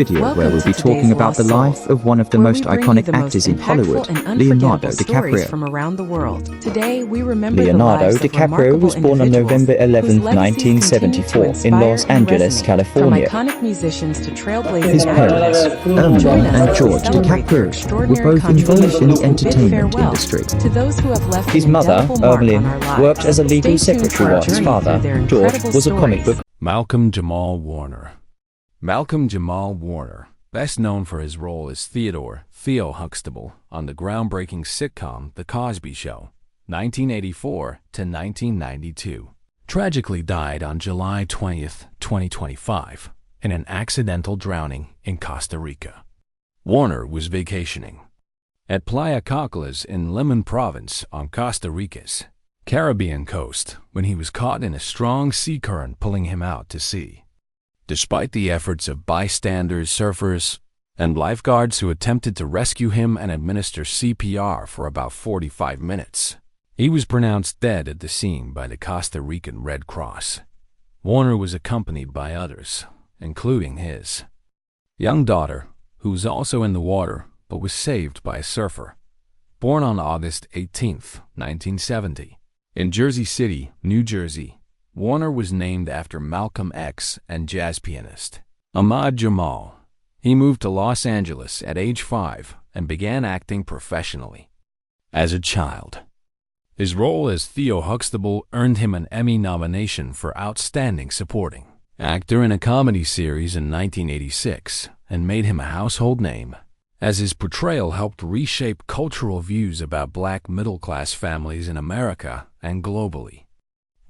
Video where we'll be talking about the life of one of the most iconic actors in Hollywood, Leonardo DiCaprio. From around the world. Today, we remember Leonardo DiCaprio was born on November 11, 1974, in Los Angeles, California. From iconic musicians to trailblazing His parents, Ernie and George DiCaprio, were both involved in the entertainment industry. To those who have left His mother, Eileen, worked as a legal secretary while his father, George, was a comic book. Malcolm-Jamal Warner. Malcolm-Jamal Warner, best known for his role as Theo Huxtable on the groundbreaking sitcom The Cosby Show, 1984 to 1992, tragically died on July 20, 2025, in an accidental drowning in Costa Rica. Warner was vacationing at Playa Coclas in Limon Province on Costa Rica's Caribbean coast when he was caught in a strong sea current pulling him out to sea. Despite the efforts of bystanders, surfers, and lifeguards who attempted to rescue him and administer CPR for about 45 minutes, he was pronounced dead at the scene by the Costa Rican Red Cross. Warner was accompanied by others, including his young daughter, who was also in the water but was saved by a surfer. Born on August 18, 1970, in Jersey City, New Jersey, Warner was named after Malcolm X and jazz pianist Ahmad Jamal. He moved to Los Angeles at age 5 and began acting professionally as a child. His role as Theo Huxtable earned him an Emmy nomination for Outstanding Supporting Actor in a Comedy Series in 1986 and made him a household name, as his portrayal helped reshape cultural views about black middle-class families in America and globally.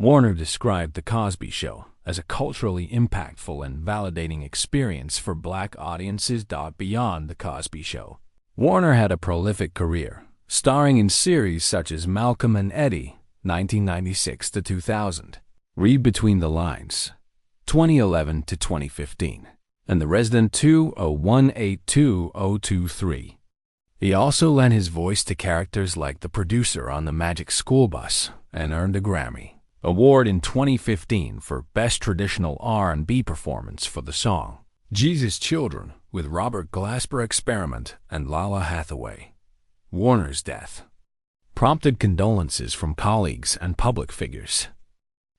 Warner described The Cosby Show as a culturally impactful and validating experience for black audiences. Beyond The Cosby Show, Warner had a prolific career, starring in series such as Malcolm and Eddie, 1996 to 2000, Read Between the Lines, 2011 to 2015, and The Resident 20182-023. He also lent his voice to characters like the producer on The Magic School Bus and earned a Grammy Award in 2015 for Best Traditional R&B Performance for the song Jesus Children with Robert Glasper Experiment and Lala Hathaway. Warner's death prompted condolences from colleagues and public figures.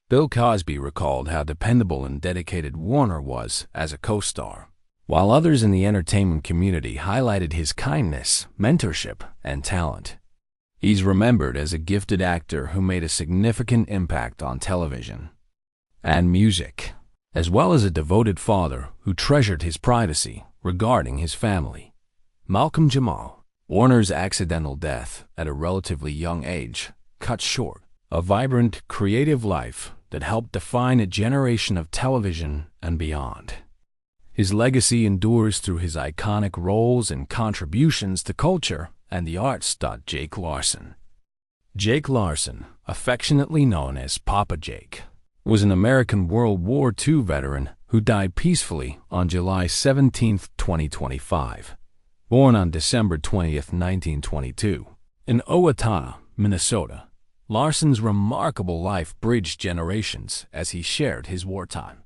Bill Cosby recalled how dependable and dedicated Warner was as a co-star, while others in the entertainment community highlighted his kindness, mentorship, and talent. He's remembered as a gifted actor who made a significant impact on television and music, as well as a devoted father who treasured his privacy regarding his family. Malcolm-Jamal Warner's accidental death at a relatively young age cut short a vibrant, creative life that helped define a generation of television and beyond. His legacy endures through his iconic roles and contributions to culture and the arts. Jake Larson. Jake Larson, affectionately known as Papa Jake, was an American World War II veteran who died peacefully on July 17, 2025. Born on December 20, 1922, in Owatonna, Minnesota, Larson's remarkable life bridged generations as he shared his wartime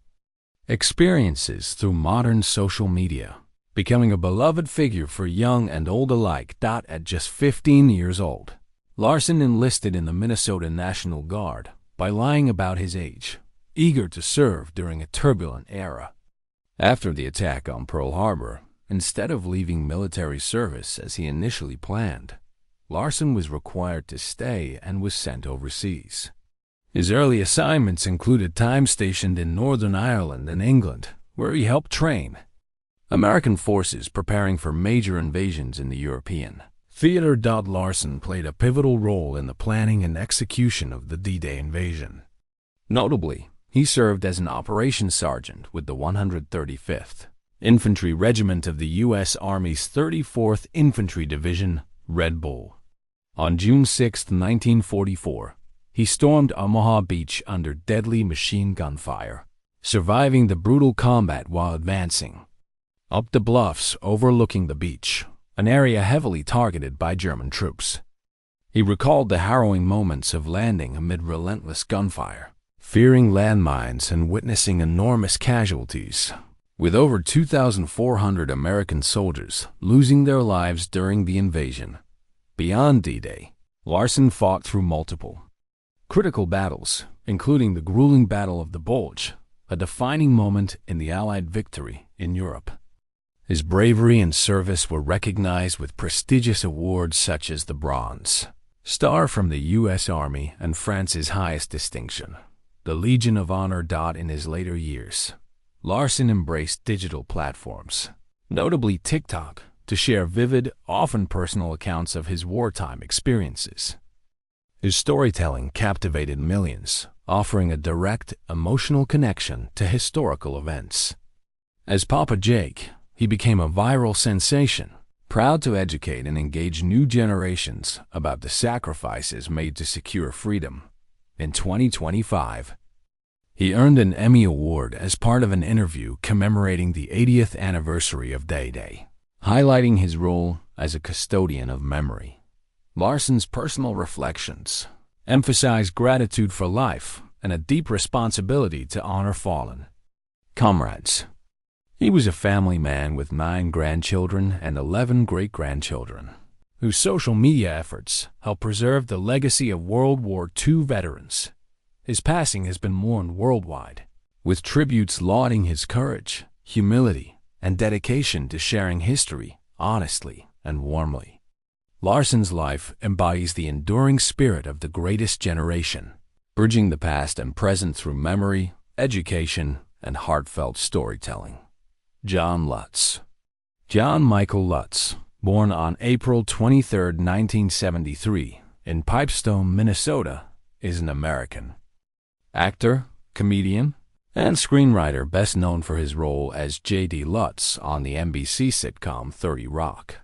experiences through modern social media, becoming a beloved figure for young and old alike. At just 15 years old, Larson enlisted in the Minnesota National Guard by lying about his age, eager to serve during a turbulent era. After the attack on Pearl Harbor, instead of leaving military service as he initially planned, Larson was required to stay and was sent overseas. His early assignments included time stationed in Northern Ireland and England, where he helped train American forces preparing for major invasions in the European theater. Larson played a pivotal role in the planning and execution of the D-Day invasion. Notably, he served as an operations sergeant with the 135th Infantry Regiment of the U.S. Army's 34th Infantry Division, Red Bull. On June 6, 1944, he stormed Omaha Beach under deadly machine gun fire, surviving the brutal combat while advancing up the bluffs overlooking the beach, an area heavily targeted by German troops. He recalled the harrowing moments of landing amid relentless gunfire, fearing landmines and witnessing enormous casualties. with over 2,400 American soldiers losing their lives during the invasion. Beyond D-Day, Larson fought through multiple critical battles, including the grueling Battle of the Bulge, a defining moment in the Allied victory in Europe. His bravery and service were recognized with prestigious awards such as the Bronze Star from the U.S. Army and France's highest distinction, the Legion of Honor. In his later years, Larson embraced digital platforms, notably TikTok, to share vivid, often personal accounts of his wartime experiences. His storytelling captivated millions, offering a direct, emotional connection to historical events. As Papa Jake, he became a viral sensation, proud to educate and engage new generations about the sacrifices made to secure freedom. In 2025, he earned an Emmy Award as part of an interview commemorating the 80th anniversary of D-Day, highlighting his role as a custodian of memory. Larson's personal reflections emphasize gratitude for life and a deep responsibility to honor fallen comrades. He was a family man with 9 grandchildren and 11 great-grandchildren, whose social media efforts helped preserve the legacy of World War II veterans. His passing has been mourned worldwide, with tributes lauding his courage, humility, and dedication to sharing history honestly and warmly. Larson's life embodies the enduring spirit of the greatest generation, bridging the past and present through memory, education, and heartfelt storytelling. John Lutz. John Michael Lutz, born on April 23, 1973, in Pipestone, Minnesota, is an American actor, comedian, and screenwriter best known for his role as J.D. Lutz on the NBC sitcom 30 Rock.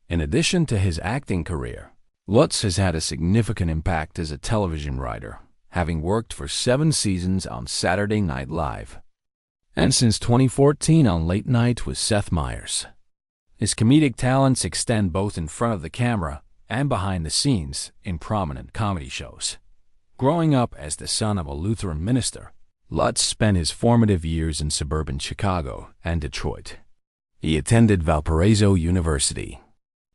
In addition to his acting career, Lutz has had a significant impact as a television writer, having worked for 7 seasons on Saturday Night Live, and since 2014 on Late Night with Seth Meyers. His comedic talents extend both in front of the camera and behind the scenes in prominent comedy shows. Growing up as the son of a Lutheran minister, Lutz spent his formative years in suburban Chicago and Detroit. He attended Valparaiso University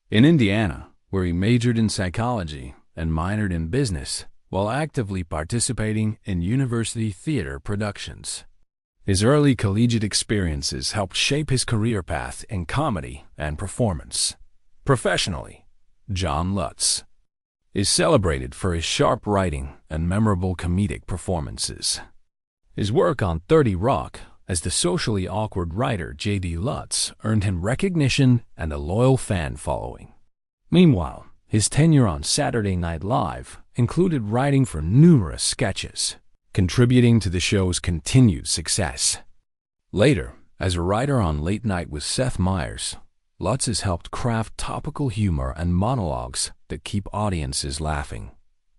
in Indiana, where he majored in psychology and minored in business, while actively participating in university theater productions. His early collegiate experiences helped shape his career path in comedy and performance. Professionally, John Lutz is celebrated for his sharp writing and memorable comedic performances. His work on 30 Rock as the socially awkward writer J.D. Lutz earned him recognition and a loyal fan following. Meanwhile, his tenure on Saturday Night Live included writing for numerous sketches, contributing to the show's continued success. Later, as a writer on Late Night with Seth Meyers, Lutz has helped craft topical humor and monologues that keep audiences laughing.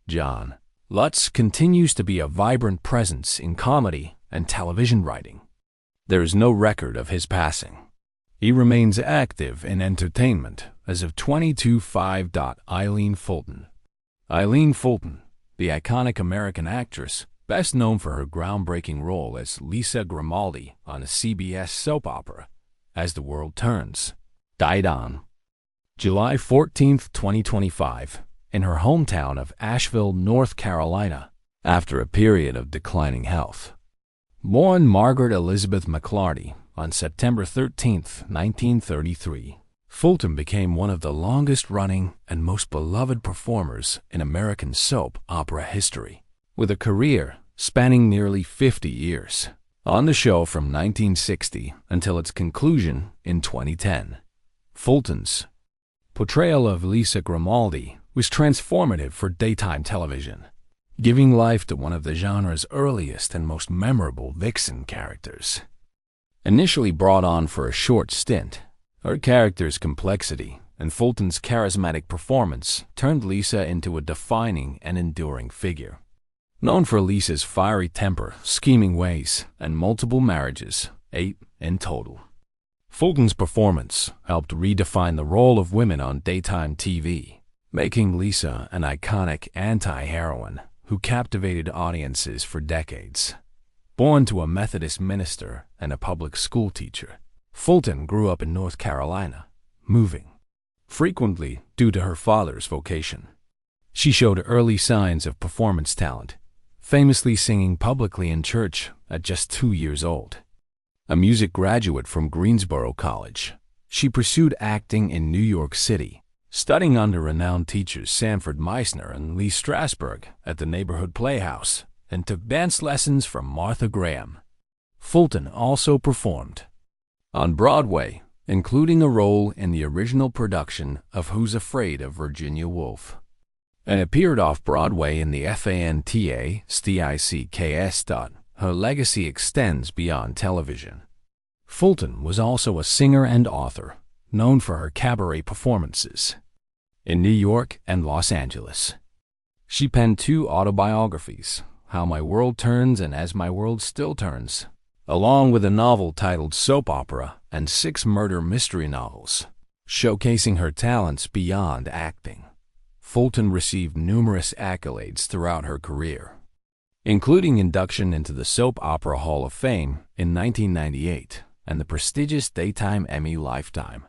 John Lutz continues to be a vibrant presence in comedy and television writing. There is no record of his passing. He remains active in entertainment as of 22/5. Eileen Fulton. Eileen Fulton, the iconic American actress, best known for her groundbreaking role as Lisa Grimaldi on a CBS soap opera, As the World Turns, died on July 14, 2025, in her hometown of Asheville, North Carolina, after a period of declining health. Born Margaret Elizabeth McClarty on September 13, 1933, Fulton became one of the longest-running and most beloved performers in American soap opera history, with a career spanning nearly 50 years. On the show from 1960 until its conclusion in 2010, Fulton's portrayal of Lisa Grimaldi was transformative for daytime television, giving life to one of the genre's earliest and most memorable vixen characters. Initially brought on for a short stint, her character's complexity and Fulton's charismatic performance turned Lisa into a defining and enduring figure. Known for Lisa's fiery temper, scheming ways, and multiple marriages, 8 in total, Fulton's performance helped redefine the role of women on daytime TV, making Lisa an iconic anti-heroine who captivated audiences for decades. Born to a Methodist minister and a public school teacher, Fulton grew up in North Carolina, moving frequently due to her father's vocation. She showed early signs of performance talent, famously singing publicly in church at just 2 years old. A music graduate from Greensboro College, she pursued acting in New York City, studying under renowned teachers Sanford Meisner and Lee Strasberg at the neighborhood playhouse, and took dance lessons from Martha Graham. Fulton also performed on Broadway, including a role in the original production of Who's Afraid of Virginia Woolf, and appeared off-Broadway in the Fanta Sticks. Her legacy extends beyond television. Fulton was also a singer and author, known for her cabaret performances in New York and Los Angeles. She penned 2 autobiographies, How My World Turns and As My World Still Turns, along with a novel titled Soap Opera and 6 murder mystery novels, showcasing her talents beyond acting. Fulton received numerous accolades throughout her career, including induction into the Soap Opera Hall of Fame in 1998 and the prestigious Daytime Emmy Lifetime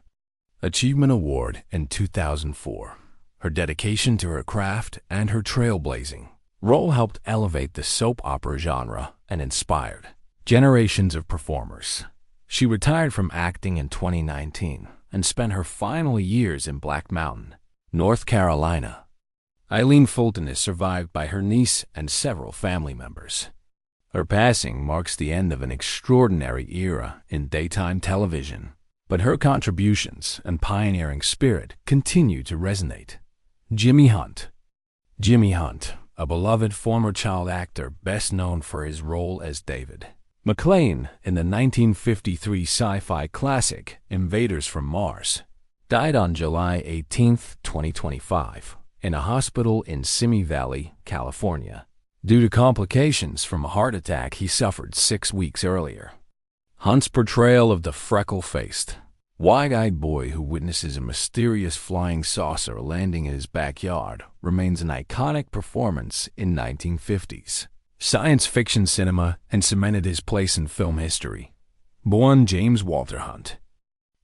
Achievement Award in 2004. Her dedication to her craft and her trailblazing role helped elevate the soap opera genre and inspired generations of performers. She retired from acting in 2019 and spent her final years in Black Mountain, North Carolina. Eileen Fulton is survived by her niece and several family members. Her passing marks the end of an extraordinary era in daytime television, but her contributions and pioneering spirit continue to resonate. Jimmy Hunt. Jimmy Hunt, a beloved former child actor best known for his role as David McClane in the 1953 sci-fi classic Invaders from Mars, died on July 18, 2025, in a hospital in Simi Valley, California, due to complications from a heart attack he suffered 6 weeks earlier. Hunt's portrayal of the freckle-faced, wide-eyed boy who witnesses a mysterious flying saucer landing in his backyard remains an iconic performance in 1950s science fiction cinema and cemented his place in film history. Born James Walter Hunt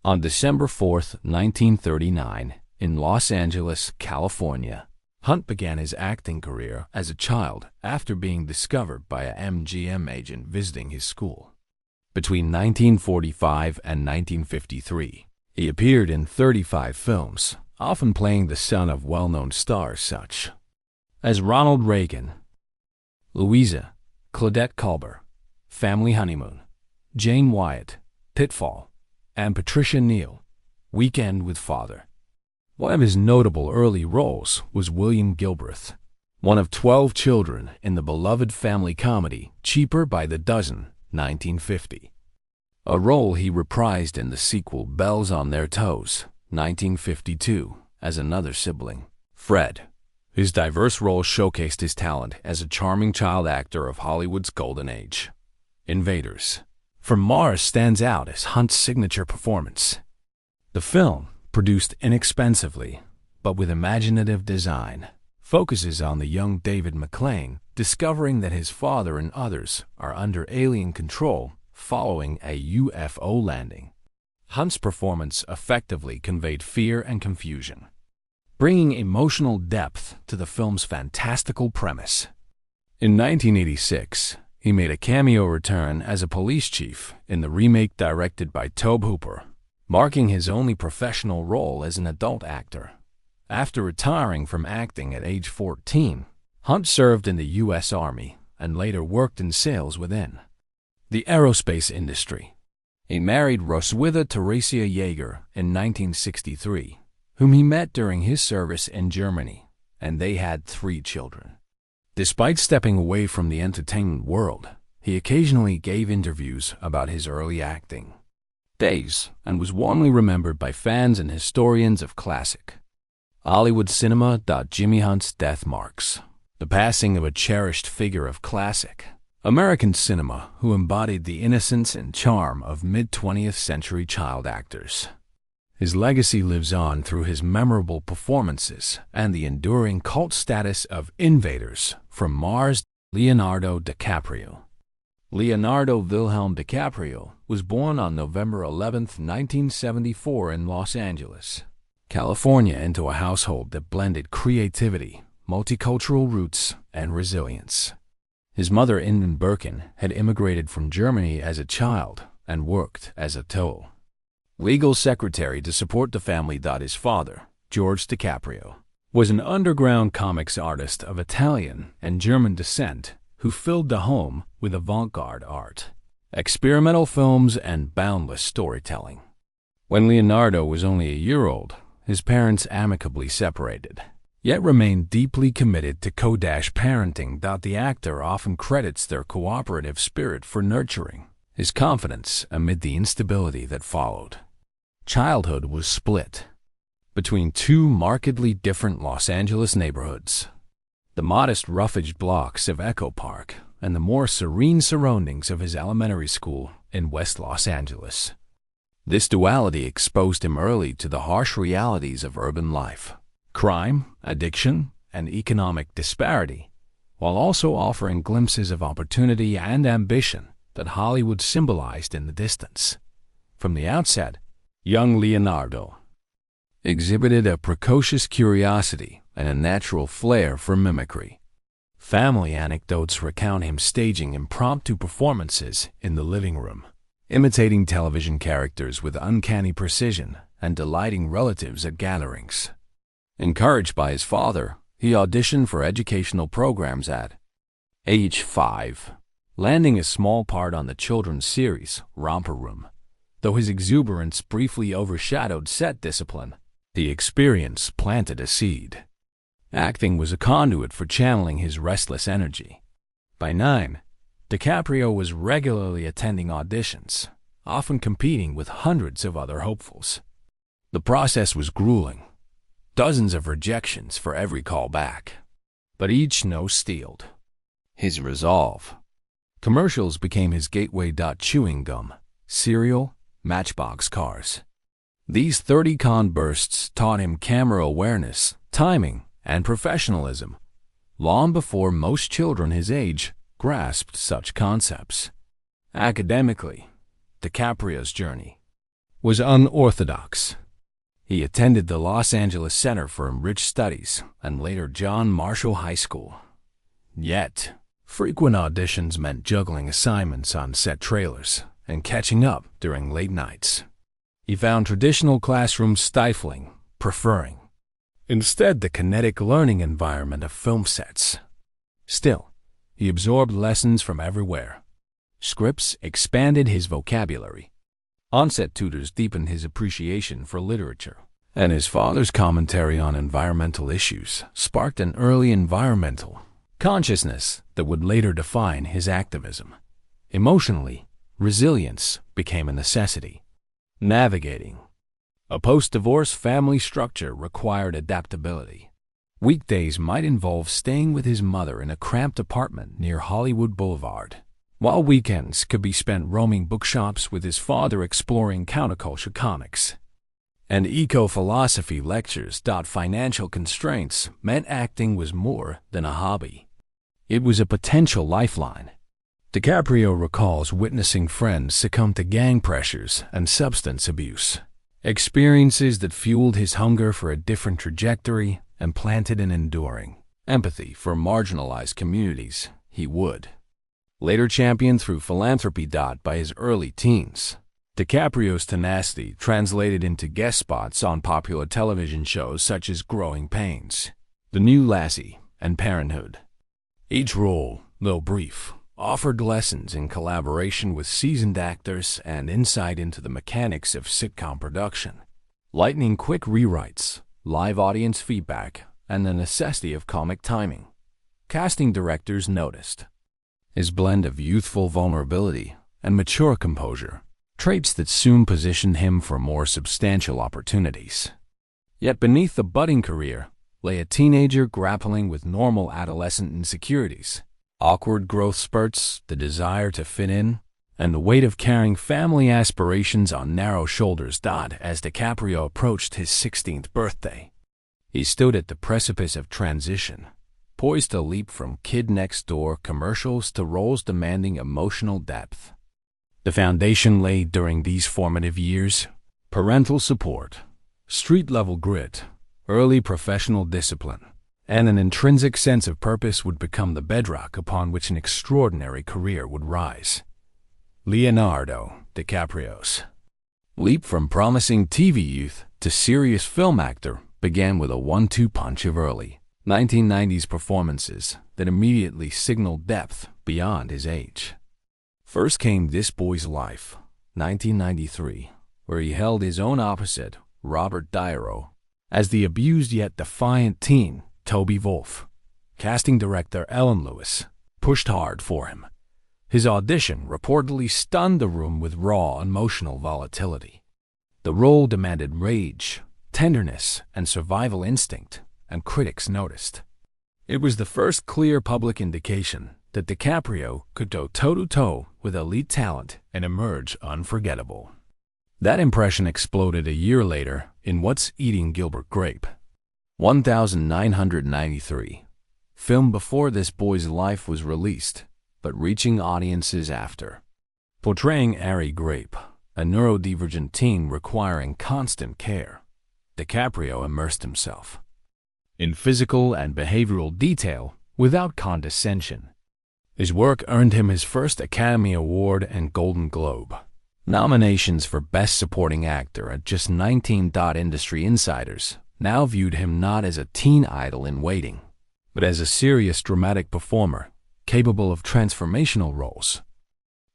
on December 4, 1939, in Los Angeles, California, Hunt began his acting career as a child after being discovered by a MGM agent visiting his school. Between 1945 and 1953, he appeared in 35 films, often playing the son of well-known stars such as Ronald Reagan, Louisa, Claudette Colbert, Family Honeymoon, Jane Wyatt, Pitfall, and Patricia Neal, Weekend with Father. One of his notable early roles was William Gilbreth, one of 12 children in the beloved family comedy Cheaper by the Dozen, 1950, a role he reprised in the sequel Bells on Their Toes, 1952, as another sibling, Fred. His diverse roles showcased his talent as a charming child actor of Hollywood's golden age. Invaders from Mars stands out as Hunt's signature performance. The film, produced inexpensively but with imaginative design, focuses on the young David McClane discovering that his father and others are under alien control following a UFO landing. Hunt's performance effectively conveyed fear and confusion, bringing emotional depth to the film's fantastical premise. In 1986, he made a cameo return as a police chief in the remake directed by Tobe Hooper, marking his only professional role as an adult actor. After retiring from acting at age 14, Hunt served in the U.S. Army and later worked in sales within the aerospace industry. He married Roswitha Theresia Yeager in 1963, whom he met during his service in Germany, and they had 3 children. Despite stepping away from the entertainment world, he occasionally gave interviews about his early acting days and was warmly remembered by fans and historians of classic Hollywood cinema. Jimmy Hunt's death marks the passing of a cherished figure of classic American cinema who embodied the innocence and charm of mid-20th century child actors. His legacy lives on through his memorable performances and the enduring cult status of Invaders from Mars. Leonardo DiCaprio. Leonardo Wilhelm DiCaprio was born on November 11, 1974 in Los Angeles, California, into a household that blended creativity, multicultural roots, and resilience. His mother, Inden Birkin, had immigrated from Germany as a child and worked as a toll legal secretary to support the family. His father, George DiCaprio, was an underground comics artist of Italian and German descent who filled the home with avant-garde art, experimental films, and boundless storytelling. When Leonardo was only a year old, his parents amicably separated, yet remained deeply committed to co-parenting. The actor often credits their cooperative spirit for nurturing his confidence amid the instability that followed. Childhood was split between two markedly different Los Angeles neighborhoods: the modest roughaged blocks of Echo Park and the more serene surroundings of his elementary school in West Los Angeles. This duality exposed him early to the harsh realities of urban life, crime, addiction, and economic disparity, while also offering glimpses of opportunity and ambition that Hollywood symbolized in the distance. From the outset, young Leonardo exhibited a precocious curiosity and a natural flair for mimicry. Family anecdotes recount him staging impromptu performances in the living room, imitating television characters with uncanny precision and delighting relatives at gatherings. Encouraged by his father, he auditioned for educational programs at age 5, landing a small part on the children's series Romper Room. Though his exuberance briefly overshadowed set discipline, the experience planted a seed. Acting was a conduit for channeling his restless energy. By 9, DiCaprio was regularly attending auditions, often competing with hundreds of other hopefuls. The process was grueling. Dozens of rejections for every call back, but each no-steeled his resolve. Commercials became his gateway. Chewing gum, cereal, Matchbox cars. These 30-con bursts taught him camera awareness, timing, and professionalism, long before most children his age grasped such concepts. Academically, DiCaprio's journey was unorthodox. He attended the Los Angeles Center for Enriched Studies and later John Marshall High School. Yet, frequent auditions meant juggling assignments on set trailers and catching up during late nights. He found traditional classrooms stifling, preferring instead the kinetic learning environment of film sets. Still, he absorbed lessons from everywhere. Scripts expanded his vocabulary. On-set tutors deepened his appreciation for literature, and his father's commentary on environmental issues sparked an early environmental consciousness that would later define his activism. Emotionally, resilience became a necessity. Navigating a post-divorce family structure required adaptability. Weekdays might involve staying with his mother in a cramped apartment near Hollywood Boulevard, while weekends could be spent roaming bookshops with his father exploring counterculture comics and eco-philosophy lectures. Financial constraints meant acting was more than a hobby. It was a potential lifeline. DiCaprio recalls witnessing friends succumb to gang pressures and substance abuse, experiences that fueled his hunger for a different trajectory and planted an enduring empathy for marginalized communities he would later champion through philanthropy. By his early teens, DiCaprio's tenacity translated into guest spots on popular television shows such as Growing Pains, The New Lassie, and Parenthood. Each role, though brief, offered lessons in collaboration with seasoned actors and insight into the mechanics of sitcom production, lightning-quick rewrites, live audience feedback, and the necessity of comic timing. Casting directors noticed his blend of youthful vulnerability and mature composure, traits that soon positioned him for more substantial opportunities. Yet beneath the budding career lay a teenager grappling with normal adolescent insecurities, awkward growth spurts, the desire to fit in, and the weight of carrying family aspirations on narrow shoulders. As DiCaprio approached his 16th birthday, he stood at the precipice of transition. poised to leap from Kid Next Door commercials to roles demanding emotional depth. The foundation laid during these formative years: parental support, street-level grit, early professional discipline, and an intrinsic sense of purpose would become the bedrock upon which an extraordinary career would rise. Leonardo DiCaprio's leap from promising TV youth to serious film actor began with a 1-2 punch of early 1990s performances that immediately signaled depth beyond his age. First came This Boy's Life, 1993, where he held his own opposite, Robert De Niro, as the abused yet defiant teen Toby Wolf. Casting director Ellen Lewis pushed hard for him. His audition reportedly stunned the room with raw emotional volatility. The role demanded rage, tenderness, and survival instinct, and critics noticed. It was the first clear public indication that DiCaprio could go toe-to-toe with elite talent and emerge unforgettable. That impression exploded a year later in What's Eating Gilbert Grape, 1993, film before This Boy's Life was released, but reaching audiences after. Portraying Ari Grape, a neurodivergent teen requiring constant care, DiCaprio immersed himself in physical and behavioral detail without condescension. His work earned him his first Academy Award and Golden Globe nominations for Best Supporting Actor at just 19. Industry insiders now viewed him not as a teen idol in waiting, but as a serious dramatic performer capable of transformational roles,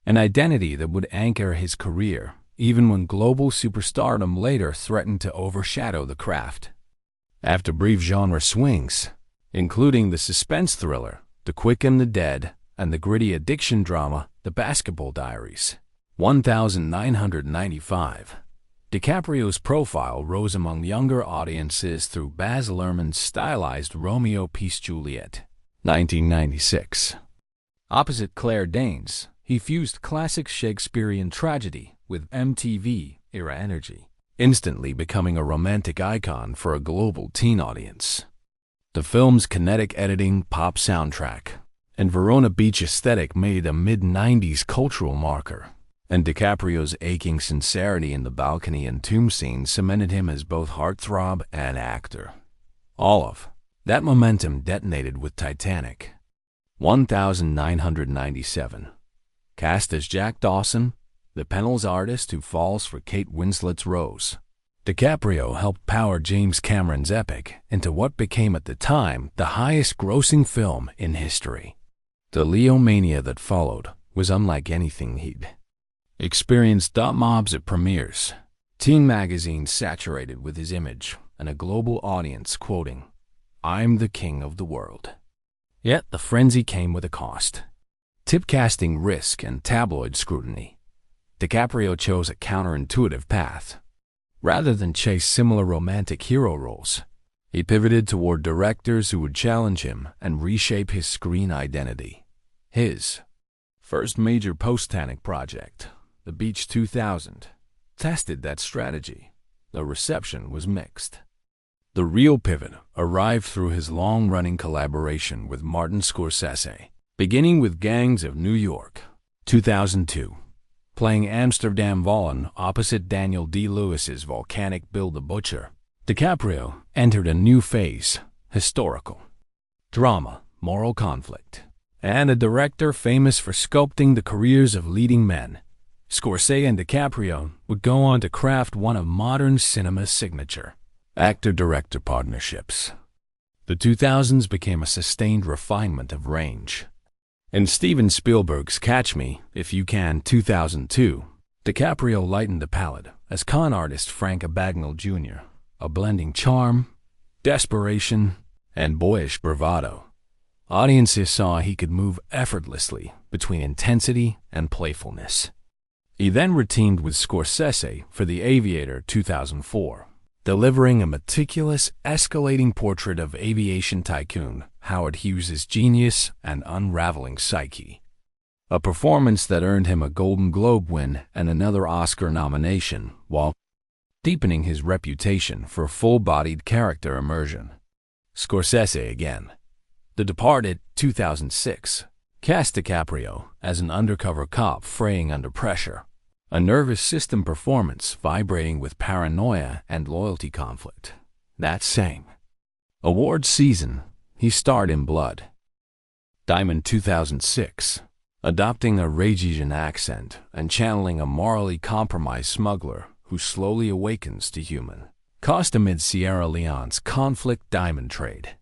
an identity that would anchor his career even when global superstardom later threatened to overshadow the craft. After brief genre swings, including the suspense thriller The Quick and the Dead and the gritty addiction drama The Basketball Diaries, 1995, DiCaprio's profile rose among younger audiences through Baz Luhrmann's stylized Romeo Peace Juliet, 1996. Opposite Claire Danes, he fused classic Shakespearean tragedy with MTV-era energy, instantly becoming a romantic icon for a global teen audience. The film's kinetic editing, pop soundtrack, and Verona Beach aesthetic made a mid-90s cultural marker, and DiCaprio's aching sincerity in the balcony and tomb scene cemented him as both heartthrob and actor. All of that momentum detonated with Titanic, 1997. Cast as Jack Dawson, the Penniless artist who falls for Kate Winslet's Rose, DiCaprio helped power James Cameron's epic into what became at the time the highest-grossing film in history. The Leo mania that followed was unlike anything he'd experienced. Mobs at premieres, teen magazines saturated with his image, and a global audience quoting, "I'm the king of the world." Yet the frenzy came with a cost. Typecasting risk and tabloid scrutiny, DiCaprio chose a counterintuitive path. Rather than chase similar romantic hero roles, he pivoted toward directors who would challenge him and reshape his screen identity. His first major post-Titanic project, The Beach 2000, tested that strategy. The reception was mixed. The real pivot arrived through his long-running collaboration with Martin Scorsese, beginning with Gangs of New York, 2002. Playing Amsterdam Vallen opposite Daniel D-Lewis's volcanic Bill the Butcher, DiCaprio entered a new phase: historical drama, moral conflict, and a director famous for sculpting the careers of leading men. Scorsese and DiCaprio would go on to craft one of modern cinema's signature actor-director partnerships. The 2000s became a sustained refinement of range. In Steven Spielberg's Catch Me If You Can 2002, DiCaprio lightened the palette as con artist Frank Abagnale Jr., a blending charm, desperation, and boyish bravado. Audiences saw he could move effortlessly between intensity and playfulness. He then reteamed with Scorsese for The Aviator 2004, delivering a meticulous, escalating portrait of aviation tycoon Howard Hughes's genius and unraveling psyche. A performance that earned him a Golden Globe win and another Oscar nomination, while deepening his reputation for full-bodied character immersion. Scorsese again. The Departed, 2006, cast DiCaprio as an undercover cop fraying under pressure, a nervous system performance vibrating with paranoia and loyalty conflict. That same awards season, he starred in Blood Diamond, 2006, adopting a Régisian accent and channeling a morally compromised smuggler who slowly awakens to human. Cast amid Sierra Leone's conflict diamond trade,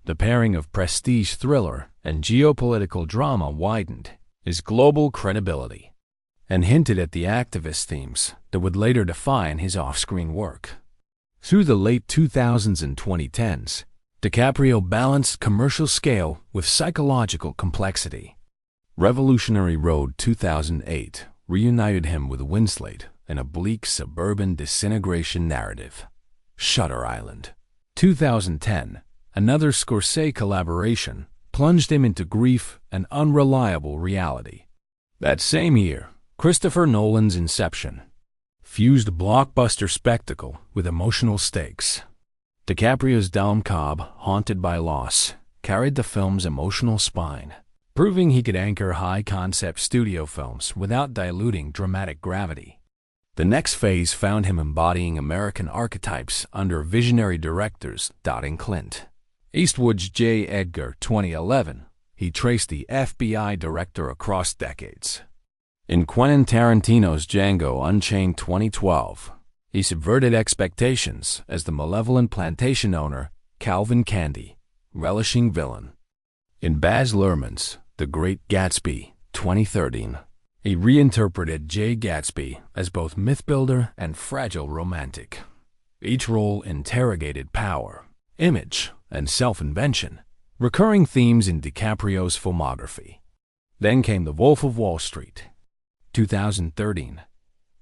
the pairing of prestige thriller and geopolitical drama widened his global credibility and hinted at the activist themes that would later define his off-screen work. Through the late 2000s and 2010s, DiCaprio balanced commercial scale with psychological complexity. Revolutionary Road, 2008, reunited him with Winslet in a bleak suburban disintegration narrative. Shutter Island, 2010, another Scorsese collaboration, plunged him into grief and unreliable reality. That same year, Christopher Nolan's Inception fused blockbuster spectacle with emotional stakes. DiCaprio's Dom Cobb, Haunted by Loss, carried the film's emotional spine, proving he could anchor high-concept studio films without diluting dramatic gravity. The next phase found him embodying American archetypes under visionary directors dotting Clint Eastwood's J. Edgar, 2011. He traced the FBI director across decades. In Quentin Tarantino's Django Unchained, 2012, he subverted expectations as the malevolent plantation owner, Calvin Candy, relishing villain. In Baz Luhrmann's The Great Gatsby, 2013, he reinterpreted Jay Gatsby as both myth-builder and fragile romantic. Each role interrogated power, image, and self-invention, recurring themes in DiCaprio's filmography. Then came The Wolf of Wall Street, 2013,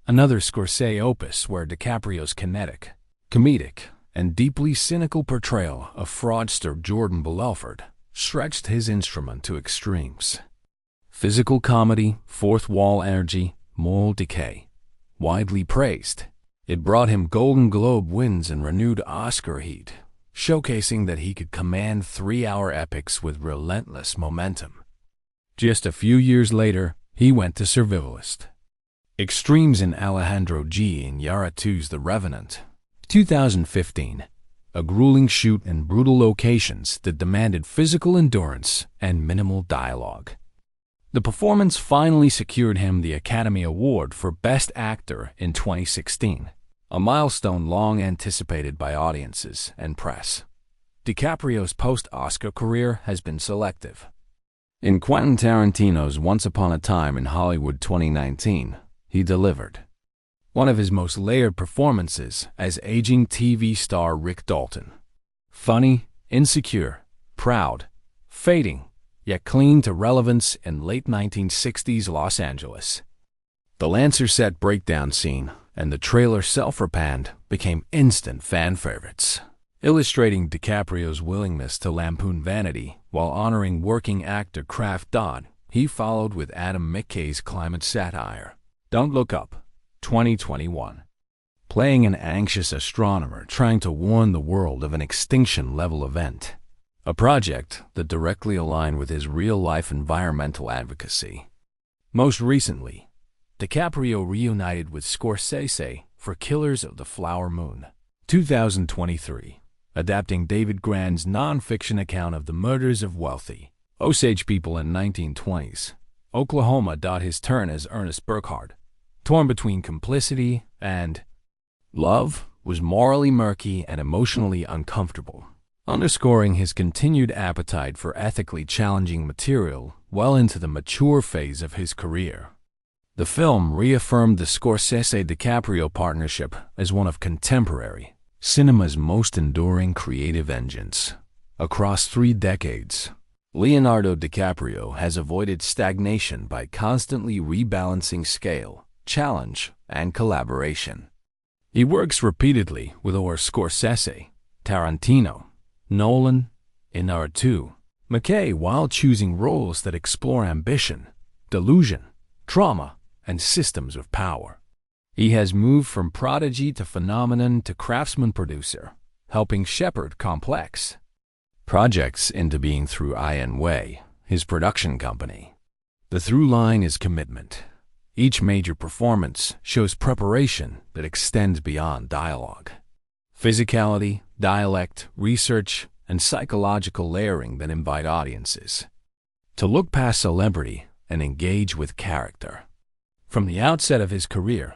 another Scorsese opus where DiCaprio's kinetic, comedic, and deeply cynical portrayal of fraudster Jordan Belfort stretched his instrument to extremes. Physical comedy, fourth wall energy, moral decay. Widely praised, it brought him Golden Globe wins and renewed Oscar heat, showcasing that he could command 3-hour epics with relentless momentum. Just a few years later, he went to survivalist extremes in Alejandro G. Iñárritu's The Revenant, 2015, a grueling shoot in brutal locations that demanded physical endurance and minimal dialogue. The performance finally secured him the Academy Award for Best Actor in 2016, a milestone long anticipated by audiences and press. DiCaprio's post-Oscar career has been selective. In Quentin Tarantino's Once Upon a Time in Hollywood 2019, he delivered one of his most layered performances as aging TV star Rick Dalton. Funny, insecure, proud, fading, yet clinging to relevance in late 1960s Los Angeles. The Lancer set breakdown scene and the trailer self-repanned became instant fan favorites, illustrating DiCaprio's willingness to lampoon vanity while honoring working actor Kraft Dodd. He followed with Adam McKay's climate satire, Don't Look Up, 2021, playing an anxious astronomer trying to warn the world of an extinction-level event, a project that directly aligned with his real-life environmental advocacy. Most recently, DiCaprio reunited with Scorsese for Killers of the Flower Moon, 2023, adapting David Grann's non-fiction account of the murders of wealthy Osage people in 1920s Oklahoma. His turn as Ernest Burkhart, torn between complicity and love, was morally murky and emotionally uncomfortable, underscoring his continued appetite for ethically challenging material well into the mature phase of his career. The film reaffirmed the Scorsese-DiCaprio partnership as one of contemporary cinema's most enduring creative engines. Across 3 decades, Leonardo DiCaprio has avoided stagnation by constantly rebalancing scale, challenge, and collaboration. He works repeatedly with Scorsese, Tarantino, Nolan, Iñárritu, McKay while choosing roles that explore ambition, delusion, trauma, and systems of power. He has moved from prodigy to phenomenon to craftsman producer, helping shepherd complex projects into being through Way, his production company. The through line is commitment. Each major performance shows preparation that extends beyond dialogue. Physicality, dialect, research, and psychological layering that invite audiences to look past celebrity and engage with character. From the outset of his career,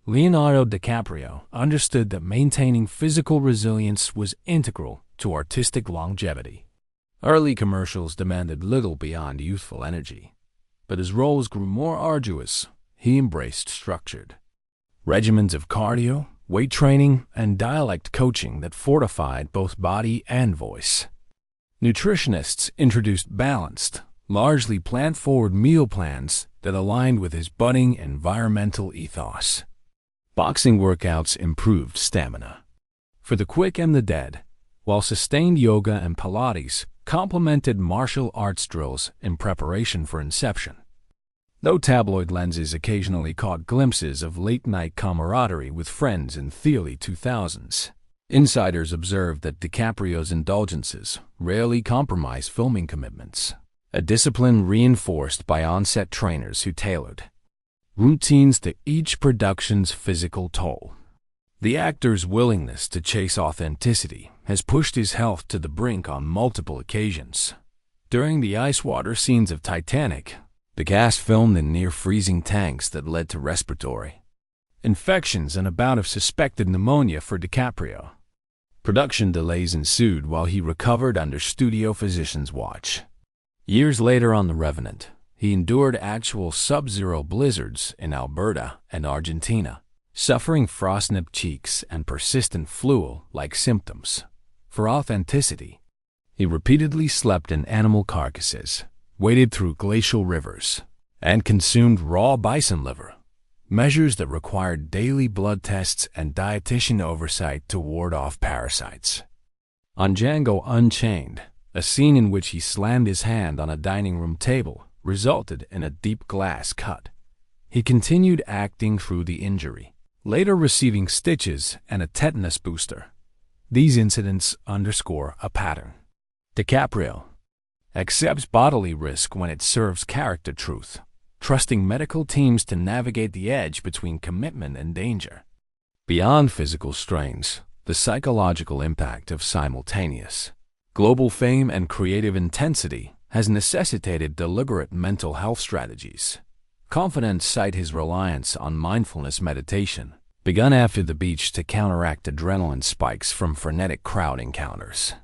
Leonardo DiCaprio understood that maintaining physical resilience was integral to artistic longevity. Early commercials demanded little beyond youthful energy, but as roles grew more arduous, he embraced structured regimens of cardio, weight training, and dialect coaching that fortified both body and voice. Nutritionists introduced balanced, largely plant-forward meal plans that aligned with his budding environmental ethos. Boxing workouts improved stamina for the quick and the dead, while sustained yoga and Pilates complemented martial arts drills in preparation for Inception. Though tabloid lenses occasionally caught glimpses of late-night camaraderie with friends in the early 2000s, insiders observed that DiCaprio's indulgences rarely compromised filming commitments, a discipline reinforced by on-set trainers who tailored routines to each production's physical toll. The actor's willingness to chase authenticity has pushed his health to the brink on multiple occasions. During the ice water scenes of Titanic, the cast filmed in near-freezing tanks that led to respiratory infections and a bout of suspected pneumonia for DiCaprio. Production delays ensued while he recovered under studio physicians' watch. Years later on The Revenant, he endured actual sub-zero blizzards in Alberta and Argentina, suffering frost-nipped cheeks and persistent flu-like symptoms. For authenticity, he repeatedly slept in animal carcasses, waded through glacial rivers, and consumed raw bison liver, measures that required daily blood tests and dietitian oversight to ward off parasites. On Django Unchained, a scene in which he slammed his hand on a dining room table resulted in a deep glass cut. He continued acting through the injury, later receiving stitches and a tetanus booster. These incidents underscore a pattern. DiCaprio accepts bodily risk when it serves character truth, trusting medical teams to navigate the edge between commitment and danger. Beyond physical strains, the psychological impact of simultaneous global fame and creative intensity has necessitated deliberate mental health strategies. Confidants cite his reliance on mindfulness meditation, begun after the beach to counteract adrenaline spikes from frenetic crowd encounters.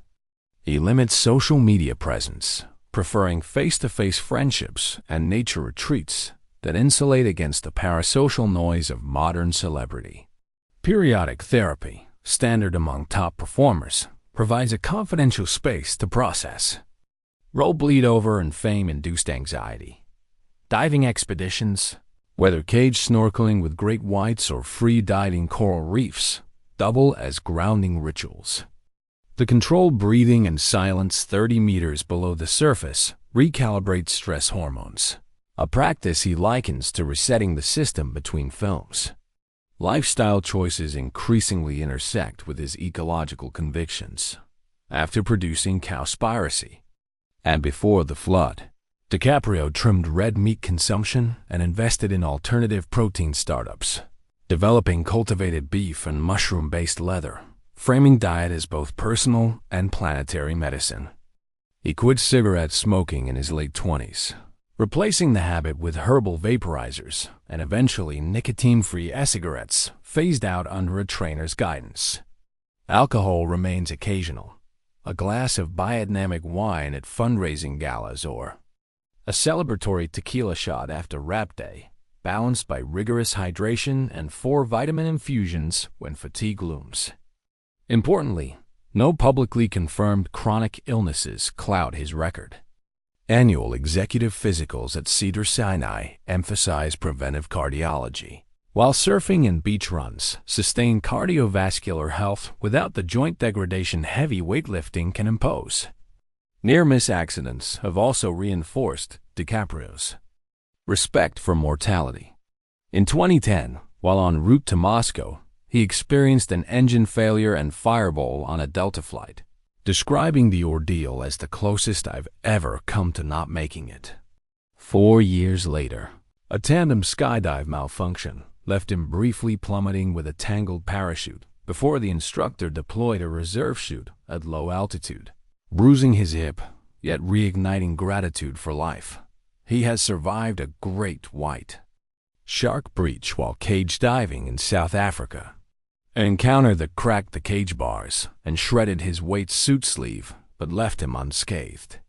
He limits social media presence, preferring face-to-face friendships and nature retreats that insulate against the parasocial noise of modern celebrity. Periodic therapy, standard among top performers, provides a confidential space to process role bleed-over and fame-induced anxiety. Diving expeditions, whether cage snorkeling with great whites or free-diving coral reefs, double as grounding rituals. The controlled breathing and silence 30 meters below the surface recalibrates stress hormones, a practice he likens to resetting the system between films. Lifestyle choices increasingly intersect with his ecological convictions. After producing Cowspiracy and Before the Flood, DiCaprio trimmed red meat consumption and invested in alternative protein startups, developing cultivated beef and mushroom-based leather, framing diet as both personal and planetary medicine. He quit cigarette smoking in his late 20s, replacing the habit with herbal vaporizers and eventually nicotine-free e-cigarettes phased out under a trainer's guidance. Alcohol remains occasional, a glass of biodynamic wine at fundraising galas or a celebratory tequila shot after rap day, balanced by rigorous hydration and 4 vitamin infusions when fatigue looms. Importantly, no publicly confirmed chronic illnesses cloud his record. Annual executive physicals at Cedars-Sinai emphasize preventive cardiology, while surfing and beach runs sustain cardiovascular health without the joint degradation heavy weightlifting can impose. Near-miss accidents have also reinforced DiCaprio's respect for mortality. In 2010, while en route to Moscow, he experienced an engine failure and fireball on a Delta flight, describing the ordeal as the closest I've ever come to not making it. 4 years later, a tandem skydive malfunction left him briefly plummeting with a tangled parachute before the instructor deployed a reserve chute at low altitude, bruising his hip, yet reigniting gratitude for life. He has survived a great white shark breach while cage diving in South Africa, an encounter that cracked the cage bars and shredded his weight suit sleeve but left him unscathed.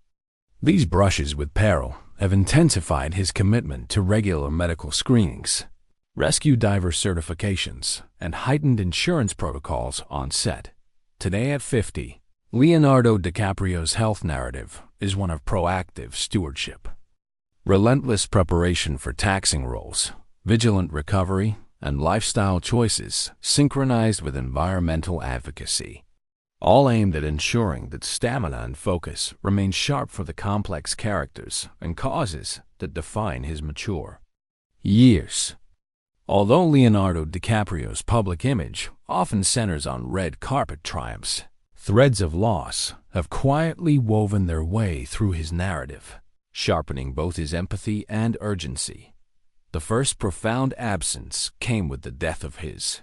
These brushes with peril have intensified his commitment to regular medical screenings, rescue diver certifications, and heightened insurance protocols on set. Today at 50, Leonardo DiCaprio's health narrative is one of proactive stewardship. Relentless preparation for taxing roles, vigilant recovery, and lifestyle choices synchronized with environmental advocacy, all aimed at ensuring that stamina and focus remain sharp for the complex characters and causes that define his mature years. Although Leonardo DiCaprio's public image often centers on red carpet triumphs, threads of loss have quietly woven their way through his narrative, sharpening both his empathy and urgency. The first profound absence came with the death of his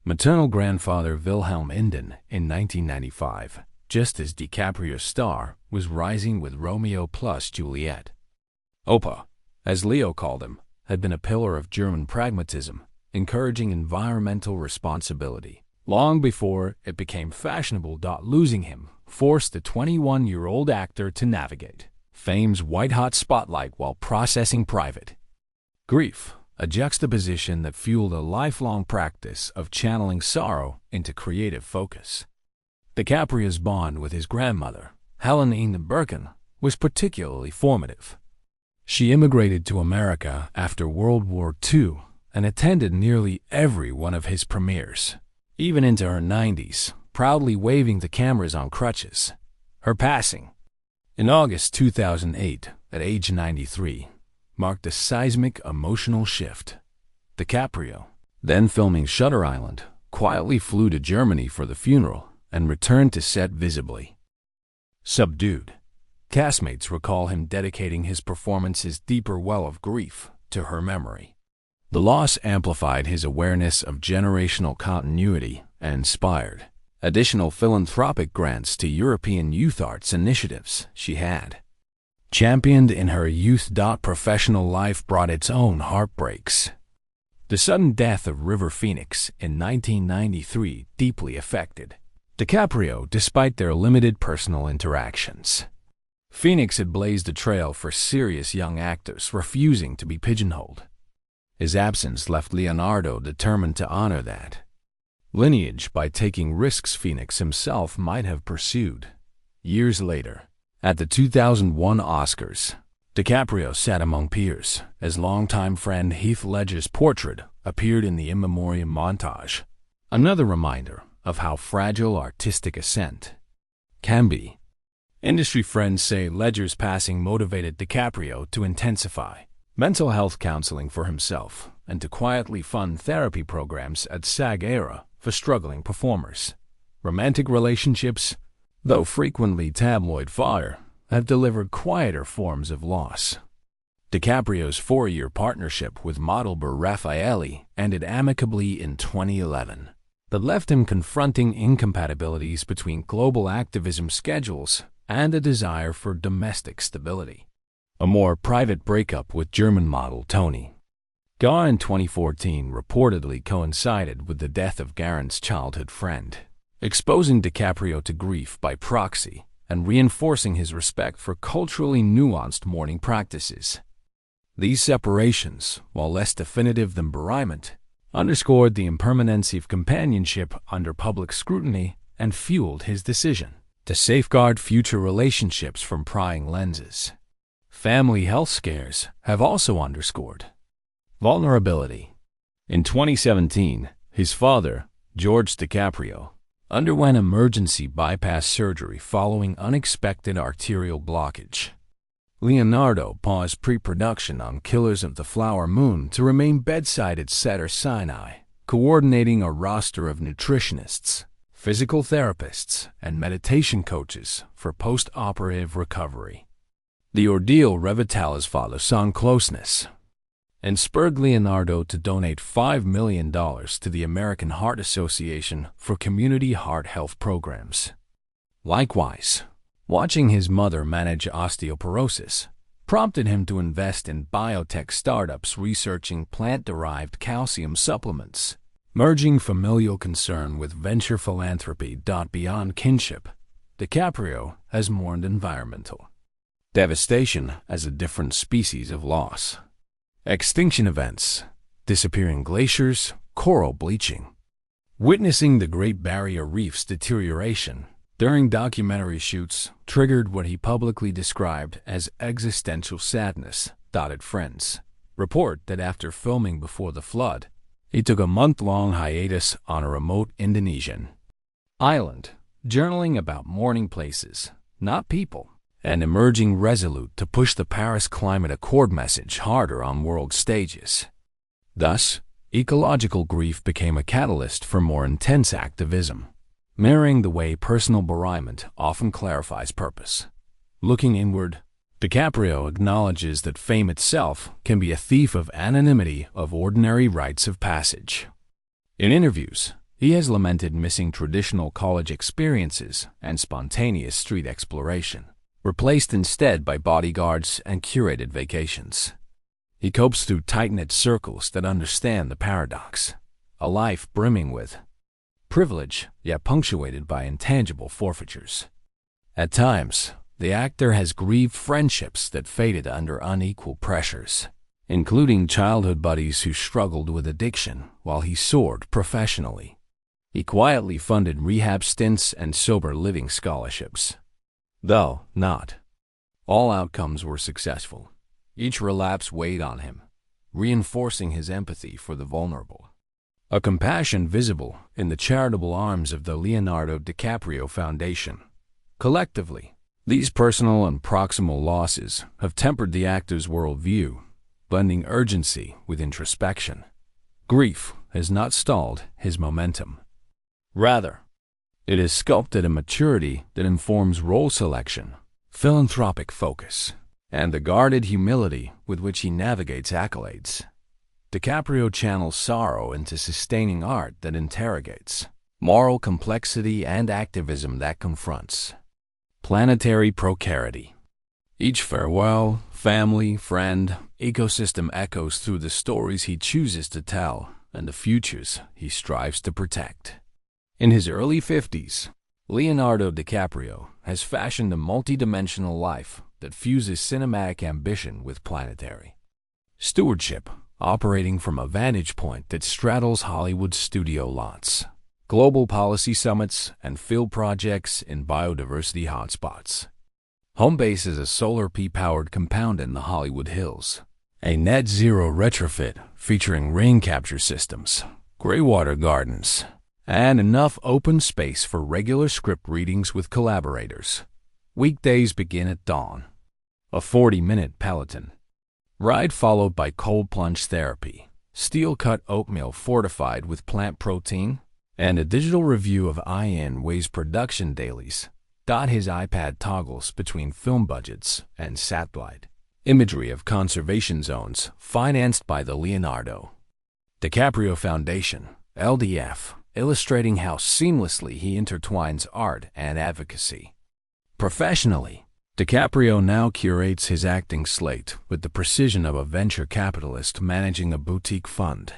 maternal grandfather Wilhelm Inden in 1995, just as DiCaprio's star was rising with Romeo plus Juliet. Opa, as Leo called him, had been a pillar of German pragmatism, encouraging environmental responsibility, long before it became fashionable. Losing him forced the 21-year-old actor to navigate fame's white-hot spotlight while processing private grief, a juxtaposition that fueled a lifelong practice of channeling sorrow into creative focus. DiCaprio's bond with his grandmother, Helene Birkin, was particularly formative. She immigrated to America after World War II and attended nearly every one of his premieres, even into her 90s, proudly waving to cameras on crutches. Her passing, in August 2008, at age 93, marked a seismic emotional shift. DiCaprio, then filming Shutter Island, quietly flew to Germany for the funeral and returned to set visibly subdued. Castmates recall him dedicating his performance's deeper well of grief to her memory. The loss amplified his awareness of generational continuity and inspired additional philanthropic grants to European youth arts initiatives she had championed in her youth. Professional life brought its own heartbreaks. The sudden death of River Phoenix in 1993 deeply affected DiCaprio despite their limited personal interactions. Phoenix had blazed a trail for serious young actors refusing to be pigeonholed. His absence left Leonardo determined to honor that lineage by taking risks Phoenix himself might have pursued. Years later, at the 2001 Oscars, DiCaprio sat among peers as longtime friend Heath Ledger's portrait appeared in the in memoriam montage, another reminder of how fragile artistic ascent can be. Industry friends say Ledger's passing motivated DiCaprio to intensify mental health counseling for himself and to quietly fund therapy programs at SAG-AFTRA for struggling performers. Romantic relationships, though frequently tabloid fodder, have delivered quieter forms of loss. DiCaprio's 4-year partnership with model Bea Raffaelli ended amicably in 2011, but left him confronting incompatibilities between global activism schedules and a desire for domestic stability. A more private breakup with German model Toni Gahr in 2014 reportedly coincided with the death of Garen's childhood friend, exposing DiCaprio to grief by proxy and reinforcing his respect for culturally nuanced mourning practices. These separations, while less definitive than bereavement, underscored the impermanency of companionship under public scrutiny and fueled his decision to safeguard future relationships from prying lenses. Family health scares have also underscored vulnerability. In 2017, his father, George DiCaprio, underwent emergency bypass surgery following unexpected arterial blockage. Leonardo paused pre-production on Killers of the Flower Moon to remain bedside at Cedar Sinai, coordinating a roster of nutritionists, physical therapists, and meditation coaches for post-operative recovery. The ordeal revitalized Father's closeness and spurred Leonardo to donate $5 million to the American Heart Association for community heart health programs. Likewise, watching his mother manage osteoporosis prompted him to invest in biotech startups researching plant-derived calcium supplements, merging familial concern with venture philanthropy. Beyond kinship, DiCaprio has mourned environmental devastation as a different species of loss. Extinction events, disappearing glaciers, coral bleaching. Witnessing the Great Barrier Reef's deterioration during documentary shoots triggered what he publicly described as existential sadness. Friends report that after filming before the flood, he took a month-long hiatus on a remote Indonesian island, journaling about mourning places, not people, and emerging resolute to push the Paris Climate Accord message harder on world stages. Thus, ecological grief became a catalyst for more intense activism, mirroring the way personal bereavement often clarifies purpose. Looking inward, DiCaprio acknowledges that fame itself can be a thief of anonymity of ordinary rites of passage. In interviews, he has lamented missing traditional college experiences and spontaneous street exploration, replaced instead by bodyguards and curated vacations. He copes through tight-knit circles that understand the paradox, a life brimming with privilege, yet punctuated by intangible forfeitures. At times, the actor has grieved friendships that faded under unequal pressures, including childhood buddies who struggled with addiction while he soared professionally. He quietly funded rehab stints and sober living scholarships. Though not all outcomes were successful, each relapse weighed on him, reinforcing his empathy for the vulnerable. A compassion visible in the charitable arms of the Leonardo DiCaprio Foundation. Collectively, these personal and proximal losses have tempered the actor's worldview, blending urgency with introspection. Grief has not stalled his momentum. Rather, it has sculpted a maturity that informs role selection, philanthropic focus, and the guarded humility with which he navigates accolades. DiCaprio channels sorrow into sustaining art that interrogates, moral complexity and activism that confronts. Planetary precarity. Each farewell, family, friend, ecosystem echoes through the stories he chooses to tell and the futures he strives to protect. In his early 50s, Leonardo DiCaprio has fashioned a multidimensional life that fuses cinematic ambition with planetary stewardship, operating from a vantage point that straddles Hollywood studio lots, global policy summits, and field projects in biodiversity hotspots. Home base is a solar P-powered compound in the Hollywood Hills, a net-zero retrofit featuring rain capture systems, graywater gardens, and enough open space for regular script readings with collaborators. Weekdays begin at dawn. A 40-minute Peloton ride followed by cold plunge therapy, steel-cut oatmeal fortified with plant protein, and a digital review of IN Way's production dailies. His iPad toggles between film budgets and satellite imagery of conservation zones financed by the Leonardo DiCaprio Foundation, LDF, illustrating how seamlessly he intertwines art and advocacy. Professionally, DiCaprio now curates his acting slate with the precision of a venture capitalist managing a boutique fund.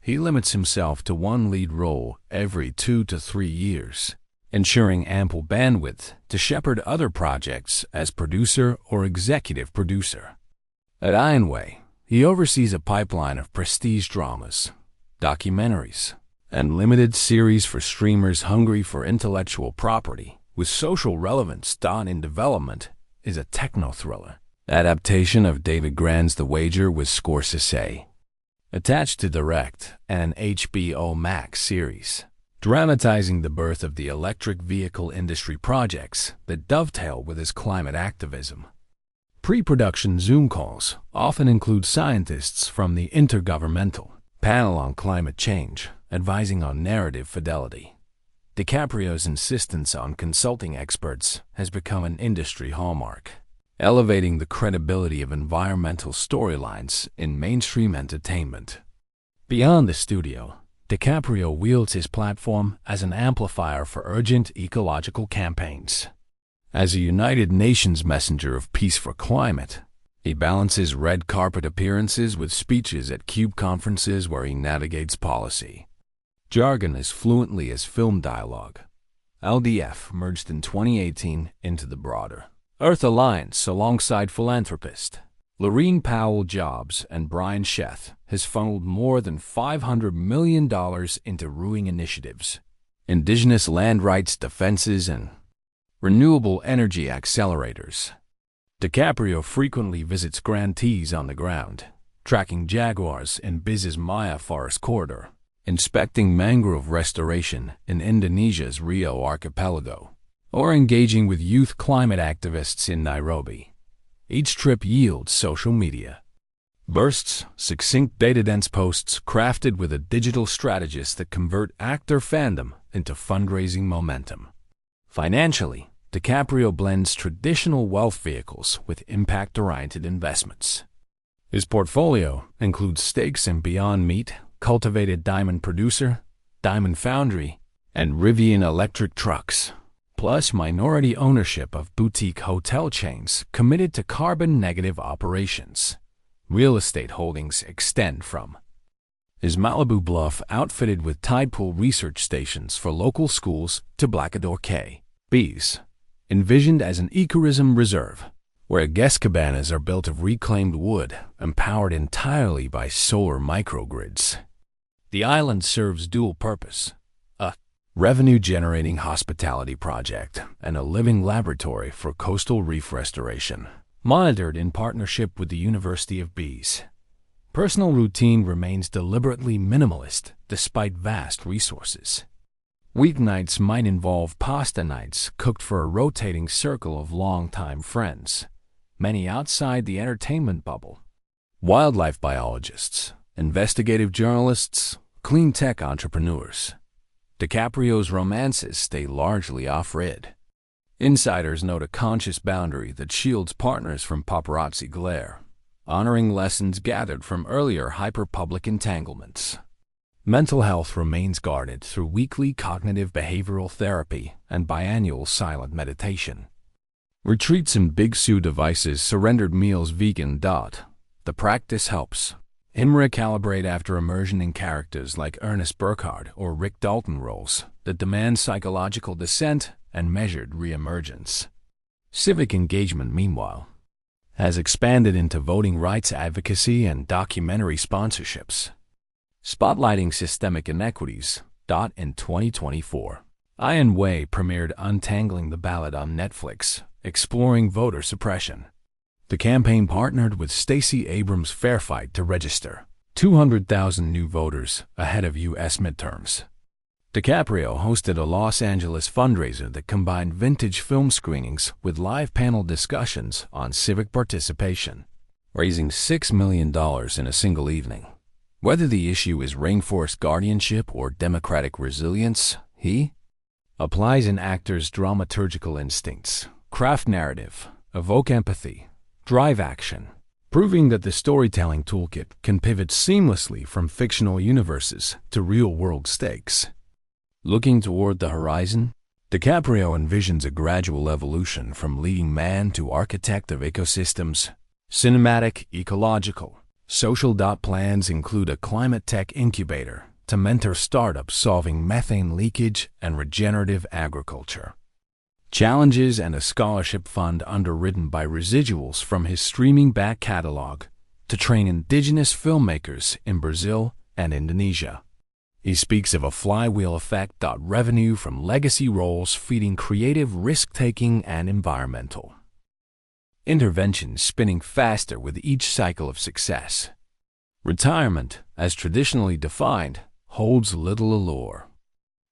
He limits himself to one lead role every 2 to 3 years, ensuring ample bandwidth to shepherd other projects as producer or executive producer. At Ironway, he oversees a pipeline of prestige dramas, documentaries, and limited series for streamers hungry for intellectual property with social relevance. In development is a techno-thriller adaptation of David Grann's The Wager with Scorsese, attached to direct an HBO Max series, dramatizing the birth of the electric vehicle industry projects that dovetail with his climate activism. Pre-production Zoom calls often include scientists from the Intergovernmental Panel on Climate Change, advising on narrative fidelity. DiCaprio's insistence on consulting experts has become an industry hallmark, elevating the credibility of environmental storylines in mainstream entertainment. Beyond the studio, DiCaprio wields his platform as an amplifier for urgent ecological campaigns. As a United Nations messenger of peace for climate, he balances red carpet appearances with speeches at CUBE conferences where he navigates policy jargon as fluently as film dialogue. LDF merged in 2018 into the broader Earth Alliance alongside philanthropist Laurene Powell Jobs and Brian Sheth has funneled more than $500 million into brewing initiatives, indigenous land rights defenses, and renewable energy accelerators. DiCaprio frequently visits grantees on the ground, tracking jaguars in Biz's Maya Forest Corridor, inspecting mangrove restoration in Indonesia's Rio Archipelago, or engaging with youth climate activists in Nairobi. Each trip yields social media bursts, succinct data-dense posts crafted with a digital strategist that convert actor fandom into fundraising momentum. Financially, DiCaprio blends traditional wealth vehicles with impact-oriented investments. His portfolio includes stakes in Beyond Meat, Cultivated Diamond Producer, Diamond Foundry, and Rivian Electric Trucks, plus minority ownership of boutique hotel chains committed to carbon-negative operations. Real estate holdings extend from his Malibu Bluff outfitted with tide pool research stations for local schools to Blackador Cay, B's, envisioned as an ecotourism reserve, where guest cabanas are built of reclaimed wood and powered entirely by solar microgrids. The island serves dual purpose: a revenue-generating hospitality project and a living laboratory for coastal reef restoration, monitored in partnership with the University of B's. Personal routine remains deliberately minimalist despite vast resources. Weeknights might involve pasta nights cooked for a rotating circle of longtime friends, many outside the entertainment bubble. Wildlife biologists, investigative journalists, clean tech entrepreneurs. DiCaprio's romances stay largely off-grid. Insiders note a conscious boundary that shields partners from paparazzi glare, honoring lessons gathered from earlier hyper-public entanglements. Mental health remains guarded through weekly cognitive behavioral therapy and biannual silent meditation. Retreats in Big Sue devices surrendered meals vegan. The practice helps him recalibrate after immersion in characters like Ernest Burkhardt or Rick Dalton roles that demand psychological descent and measured reemergence. Civic engagement, meanwhile, has expanded into voting rights advocacy and documentary sponsorships, spotlighting systemic inequities. In 2024, Ian Way premiered Untangling the Ballot on Netflix, exploring voter suppression. The campaign partnered with Stacey Abrams' Fair Fight to register 200,000 new voters ahead of U.S. midterms. DiCaprio hosted a Los Angeles fundraiser that combined vintage film screenings with live panel discussions on civic participation, raising $6 million in a single evening. Whether the issue is rainforest guardianship or democratic resilience, he applies an actor's dramaturgical instincts, craft narrative, evoke empathy, drive action, proving that the storytelling toolkit can pivot seamlessly from fictional universes to real-world stakes. Looking toward the horizon, DiCaprio envisions a gradual evolution from leading man to architect of ecosystems. Cinematic, ecological, social. Plans include a climate tech incubator to mentor startups solving methane leakage and regenerative agriculture. Challenges and a scholarship fund underwritten by residuals from his streaming back catalog to train indigenous filmmakers in Brazil and Indonesia. He speaks of a flywheel effect. Revenue from legacy roles feeding creative risk-taking and environmental interventions spinning faster with each cycle of success. Retirement, as traditionally defined, holds little allure.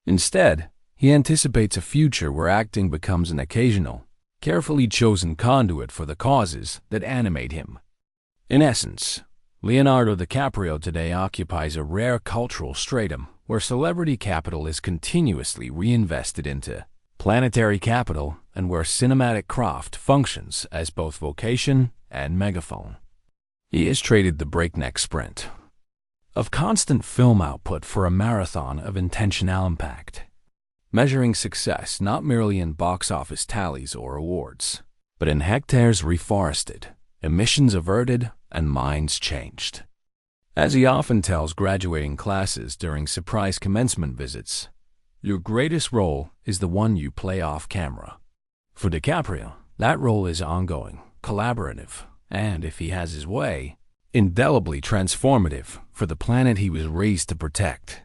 Instead, he anticipates a future where acting becomes an occasional, carefully chosen conduit for the causes that animate him. In essence, Leonardo DiCaprio today occupies a rare cultural stratum where celebrity capital is continuously reinvested into planetary capital and where cinematic craft functions as both vocation and megaphone. He has traded the breakneck sprint of constant film output for a marathon of intentional impact, measuring success not merely in box office tallies or awards, but in hectares reforested, emissions averted, and minds changed. As he often tells graduating classes during surprise commencement visits, your greatest role is the one you play off camera. For DiCaprio, that role is ongoing, collaborative, and, if he has his way, indelibly transformative for the planet he was raised to protect.